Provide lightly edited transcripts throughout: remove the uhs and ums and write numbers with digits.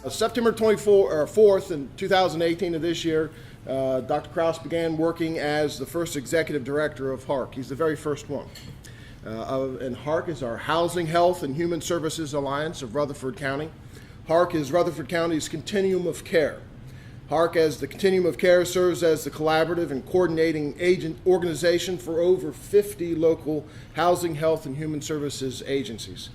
September 4th in 2018 of this year, Dr. Kraus began working as the first executive director of HARC. He's the very first one. And HARC is our Housing, Health, and Human Services Alliance of Rutherford County. HARC is Rutherford County's continuum of care. HARC, as the continuum of care, serves as the collaborative and coordinating organization for over 50 local housing, health, and human services agencies.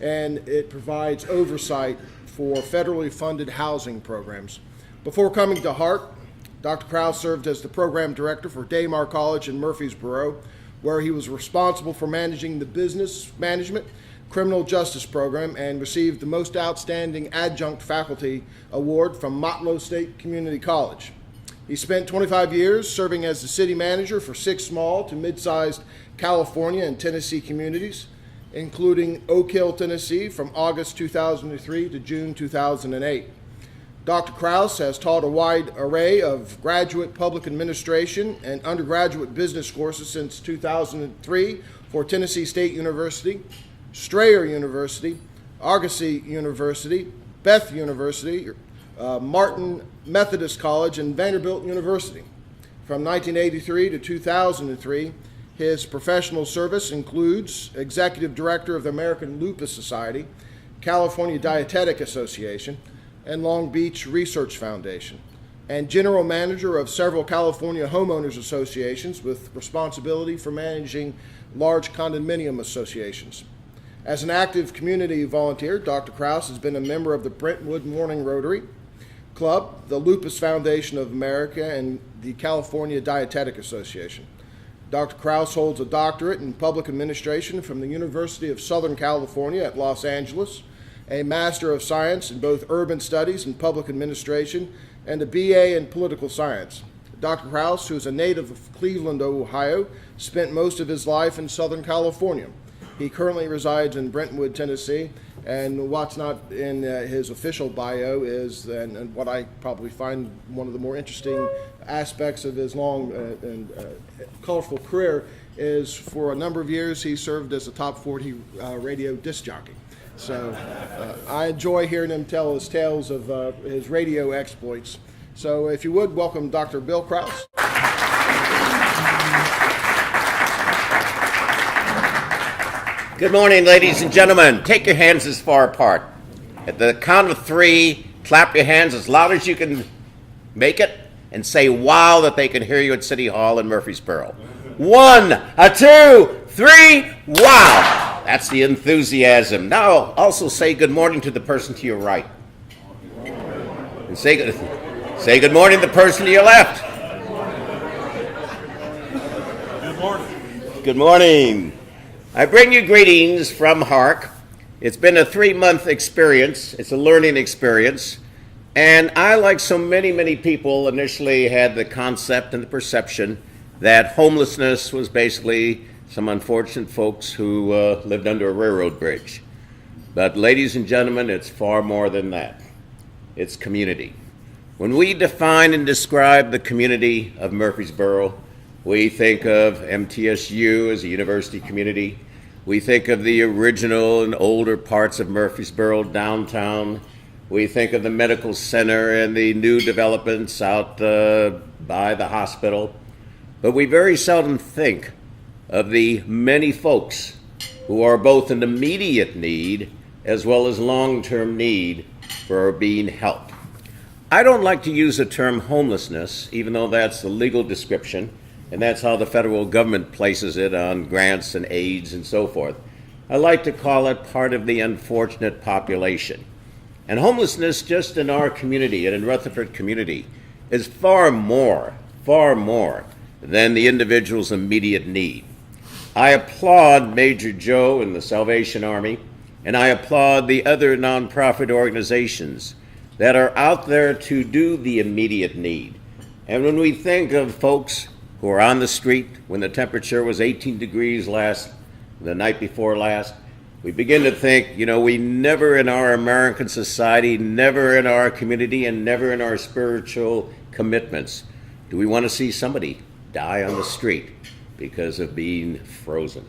And it provides oversight for federally funded housing programs. Before coming to HARC, Dr. Kraus served as the program director for Daymar College in Murfreesboro, where he was responsible for managing the business management criminal justice program and received the most outstanding adjunct faculty award from Motlow State Community College. He spent 25 years serving as the city manager for 6 small to mid-sized California and Tennessee communities, including Oak Hill, Tennessee, from August 2003 to June 2008. Dr. Kraus has taught a wide array of graduate public administration and undergraduate business courses since 2003 for Tennessee State University, Strayer University, Argosy University, Beth University, Martin Methodist College, and Vanderbilt University. From 1983 to 2003, his professional service includes Executive Director of the American Lupus Society, California Dietetic Association, and Long Beach Research Foundation, and General Manager of several California homeowners associations with responsibility for managing large condominium associations. As an active community volunteer, Dr. Kraus has been a member of the Brentwood Morning Rotary Club, the Lupus Foundation of America, and the California Dietetic Association. Dr. Kraus holds a doctorate in public administration from the University of Southern California at Los Angeles, a Master of Science in both Urban Studies and Public Administration, and a BA in Political Science. Dr. Kraus, who is a native of Cleveland, Ohio, spent most of his life in Southern California. He currently resides in Brentwood, Tennessee, and what's not in his official bio is, and what I probably find one of the more interesting aspects of his long and colorful career, is for a number of years he served as a top 40 radio disc jockey. So I enjoy hearing him tell his tales of his radio exploits. So if you would, welcome Dr. Bill Kraus. Good morning, ladies and gentlemen. Take your hands as far apart. At the count of 3, clap your hands as loud as you can make it and say wow that they can hear you at City Hall in Murfreesboro. 1, 2, 3, wow! That's the enthusiasm. Now also say good morning to the person to your right. And say good morning to the person to your left. Good morning. Good morning. I bring you greetings from HARC. It's been a 3-month experience. It's a learning experience. And I, like so many people, initially had the concept and the perception that homelessness was basically some unfortunate folks who lived under a railroad bridge. But ladies and gentlemen, it's far more than that. It's community. When we define and describe the community of Murfreesboro, we think of MTSU as a university community. We think of the original and older parts of Murfreesboro downtown. We think of the medical center and the new developments out by the hospital. But we very seldom think of the many folks who are both in immediate need as well as long-term need for being helped. I don't like to use the term homelessness, even though that's the legal description, and that's how the federal government places it on grants and aids and so forth. I like to call it part of the unfortunate population. And homelessness just in our community and in Rutherford community is far more than the individual's immediate need. I applaud Major Joe and the Salvation Army, and I applaud the other nonprofit organizations that are out there to do the immediate need. And when we think of folks who are on the street when the temperature was 18 degrees the night before last, we begin to think, we never in our American society, never in our community, and never in our spiritual commitments do we want to see somebody die on the street because of being frozen.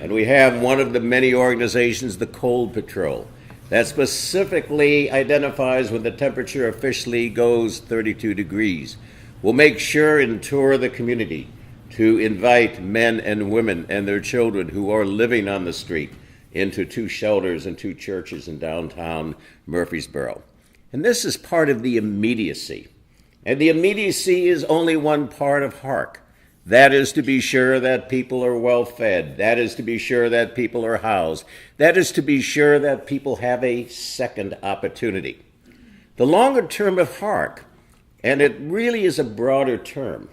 And we have one of the many organizations, the Cold Patrol, that specifically identifies when the temperature officially goes 32 degrees. We'll make sure and tour the community to invite men and women and their children who are living on the street into 2 shelters and 2 churches in downtown Murfreesboro. And this is part of the immediacy. And the immediacy is only one part of HARC. That is to be sure that people are well fed. That is to be sure that people are housed. That is to be sure that people have a second opportunity. The longer term of HARC, and it really is a broader term,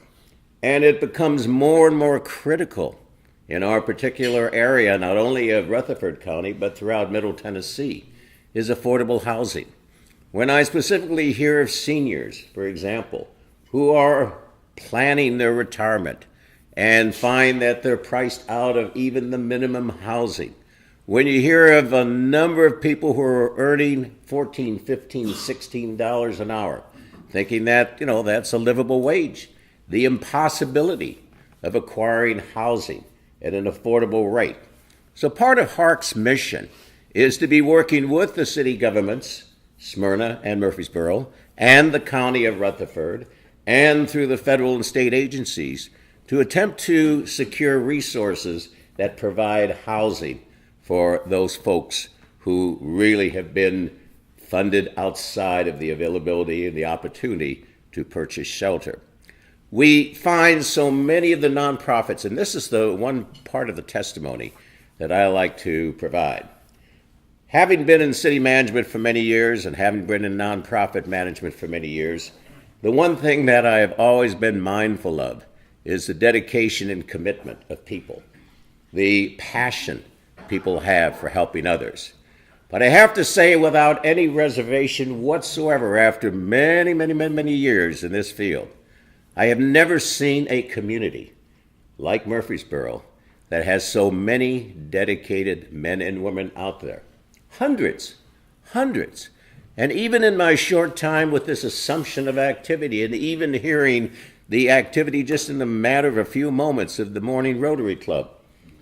and it becomes more and more critical in our particular area, not only of Rutherford County, but throughout Middle Tennessee, is affordable housing. When I specifically hear of seniors, for example, who are planning their retirement and find that they're priced out of even the minimum housing, when you hear of a number of people who are earning $14, $15, $16 an hour, thinking that, that's a livable wage, the impossibility of acquiring housing at an affordable rate. So part of HARC's mission is to be working with the city governments, Smyrna and Murfreesboro, and the county of Rutherford, and through the federal and state agencies to attempt to secure resources that provide housing for those folks who really have been funded outside of the availability and the opportunity to purchase shelter. We find so many of the nonprofits, and this is the one part of the testimony that I like to provide. Having been in city management for many years and having been in nonprofit management for many years, the one thing that I have always been mindful of is the dedication and commitment of people, the passion people have for helping others. But I have to say, without any reservation whatsoever, after many years in this field, I have never seen a community like Murfreesboro that has so many dedicated men and women out there. Hundreds. And even in my short time with this assumption of activity, and even hearing the activity just in the matter of a few moments of the morning Rotary Club,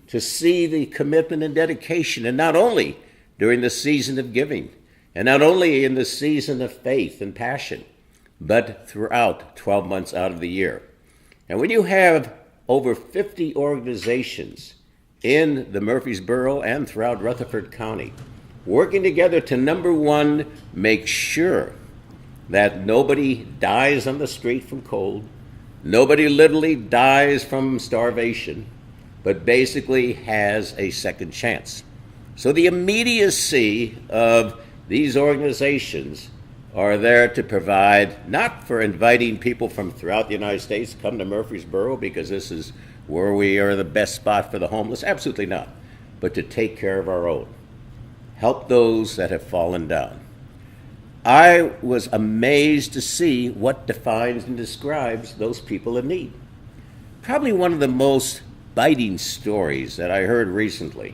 to see the commitment and dedication, and not only during the season of giving, and not only in the season of faith and passion, but throughout 12 months out of the year. And when you have over 50 organizations in the Murfreesboro and throughout Rutherford County working together to, number one, make sure that nobody dies on the street from cold, nobody literally dies from starvation, but basically has a second chance. So the immediacy of these organizations are there to provide, not for inviting people from throughout the United States to come to Murfreesboro because this is where we are the best spot for the homeless, absolutely not, but to take care of our own. Help those that have fallen down. I was amazed to see what defines and describes those people in need. Probably one of the most biting stories that I heard recently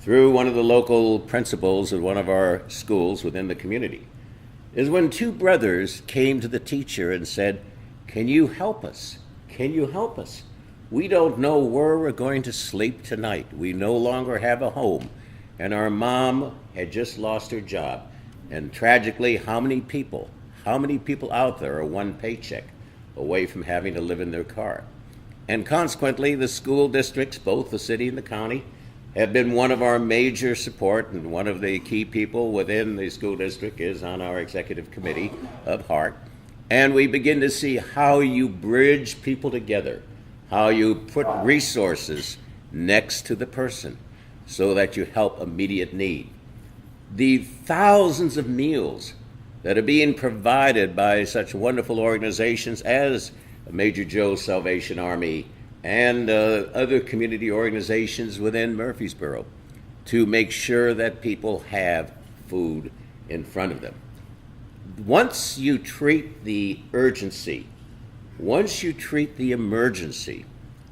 through one of the local principals of one of our schools within the community is when 2 brothers came to the teacher and said, "Can you help us? Can you help us? We don't know where we're going to sleep tonight. We no longer have a home. And our mom had just lost her job. And tragically, how many people out there are one paycheck away from having to live in their car?" And consequently, the school districts, both the city and the county, have been one of our major support, and one of the key people within the school district is on our executive committee of HARC. And we begin to see how you bridge people together, how you put resources next to the person so that you help immediate need. The thousands of meals that are being provided by such wonderful organizations as Major Joe's Salvation Army and other community organizations within Murfreesboro to make sure that people have food in front of them. Once you treat the urgency, once you treat the emergency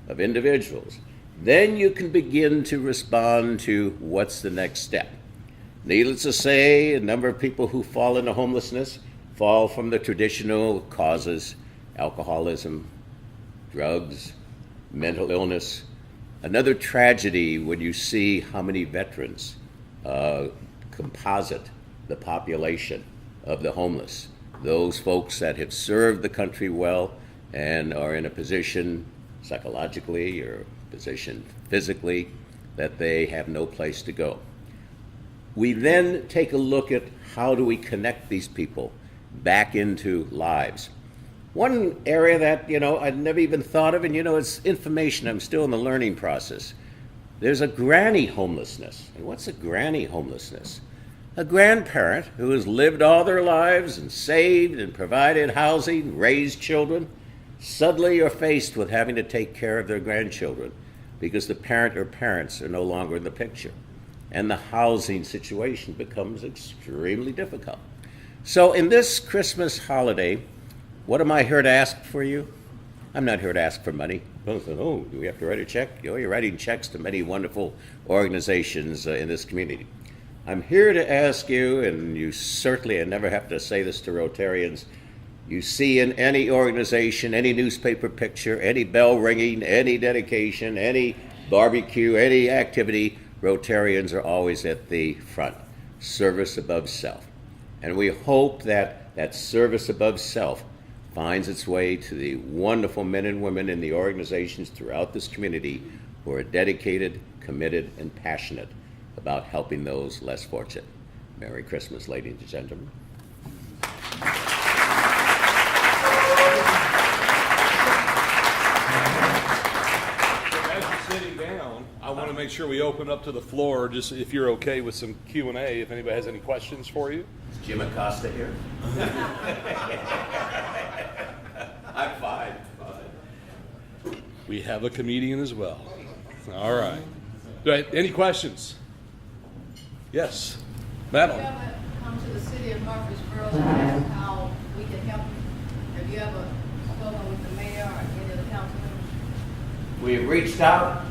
of individuals, then you can begin to respond to what's the next step. Needless to say, a number of people who fall into homelessness fall from the traditional causes: alcoholism, drugs, mental illness. Another tragedy when you see how many veterans composite the population of the homeless, those folks that have served the country well and are in a position psychologically or position physically that they have no place to go. We then take a look at how do we connect these people back into lives. One area that, I'd never even thought of, and it's information, I'm still in the learning process. There's a granny homelessness. And what's a granny homelessness? A grandparent who has lived all their lives and saved and provided housing, raised children, suddenly are faced with having to take care of their grandchildren because the parent or parents are no longer in the picture. And the housing situation becomes extremely difficult. So in this Christmas holiday, what am I here to ask for you? I'm not here to ask for money. Oh, do we have to write a check? You're writing checks to many wonderful organizations in this community. I'm here to ask you, and you certainly, I never have to say this to Rotarians, you see in any organization, any newspaper picture, any bell ringing, any dedication, any barbecue, any activity, Rotarians are always at the front. Service above self. And we hope that that service above self finds its way to the wonderful men and women in the organizations throughout this community who are dedicated, committed, and passionate about helping those less fortunate. Merry Christmas, ladies and gentlemen. As you're sitting down, I want to make sure we open up to the floor, just if you're okay with some Q&A, if anybody has any questions for you. Is Jim Acosta here? I'm fine. We have a comedian as well. All right. Right. Any questions? Yes. Madam. Have you ever come to the city of Murfreesboro and asked how we can help you? Have you ever spoken with the mayor or any of the council members? We've reached out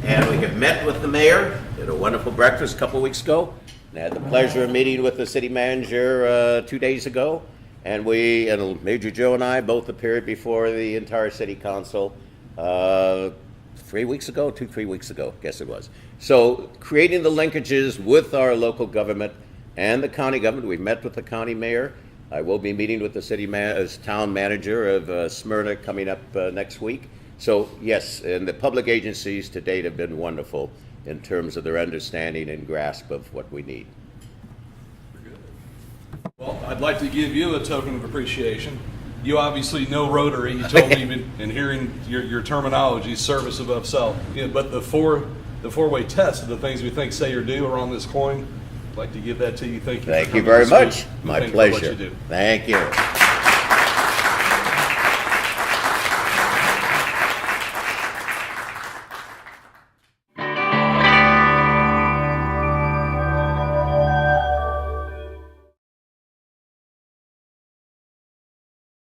and we have met with the mayor, did a wonderful breakfast a couple weeks ago, and had the pleasure of meeting with the city manager 2 days ago. And Major Joe and I both appeared before the entire city council 3 weeks ago, 3 weeks ago, I guess it was. So creating the linkages with our local government and the county government. We met with the county mayor. I will be meeting with the town manager of Smyrna coming up next week. So yes, and the public agencies to date have been wonderful in terms of their understanding and grasp of what we need. Well, I'd like to give you a token of appreciation. You obviously know Rotary. You told me in hearing your terminology, service above self. Yeah, but the four-way test of the things we think say or do are on this coin. I'd like to give that to you. Thank you. Thank you very much. My Thank you for what pleasure. you do. Thank you.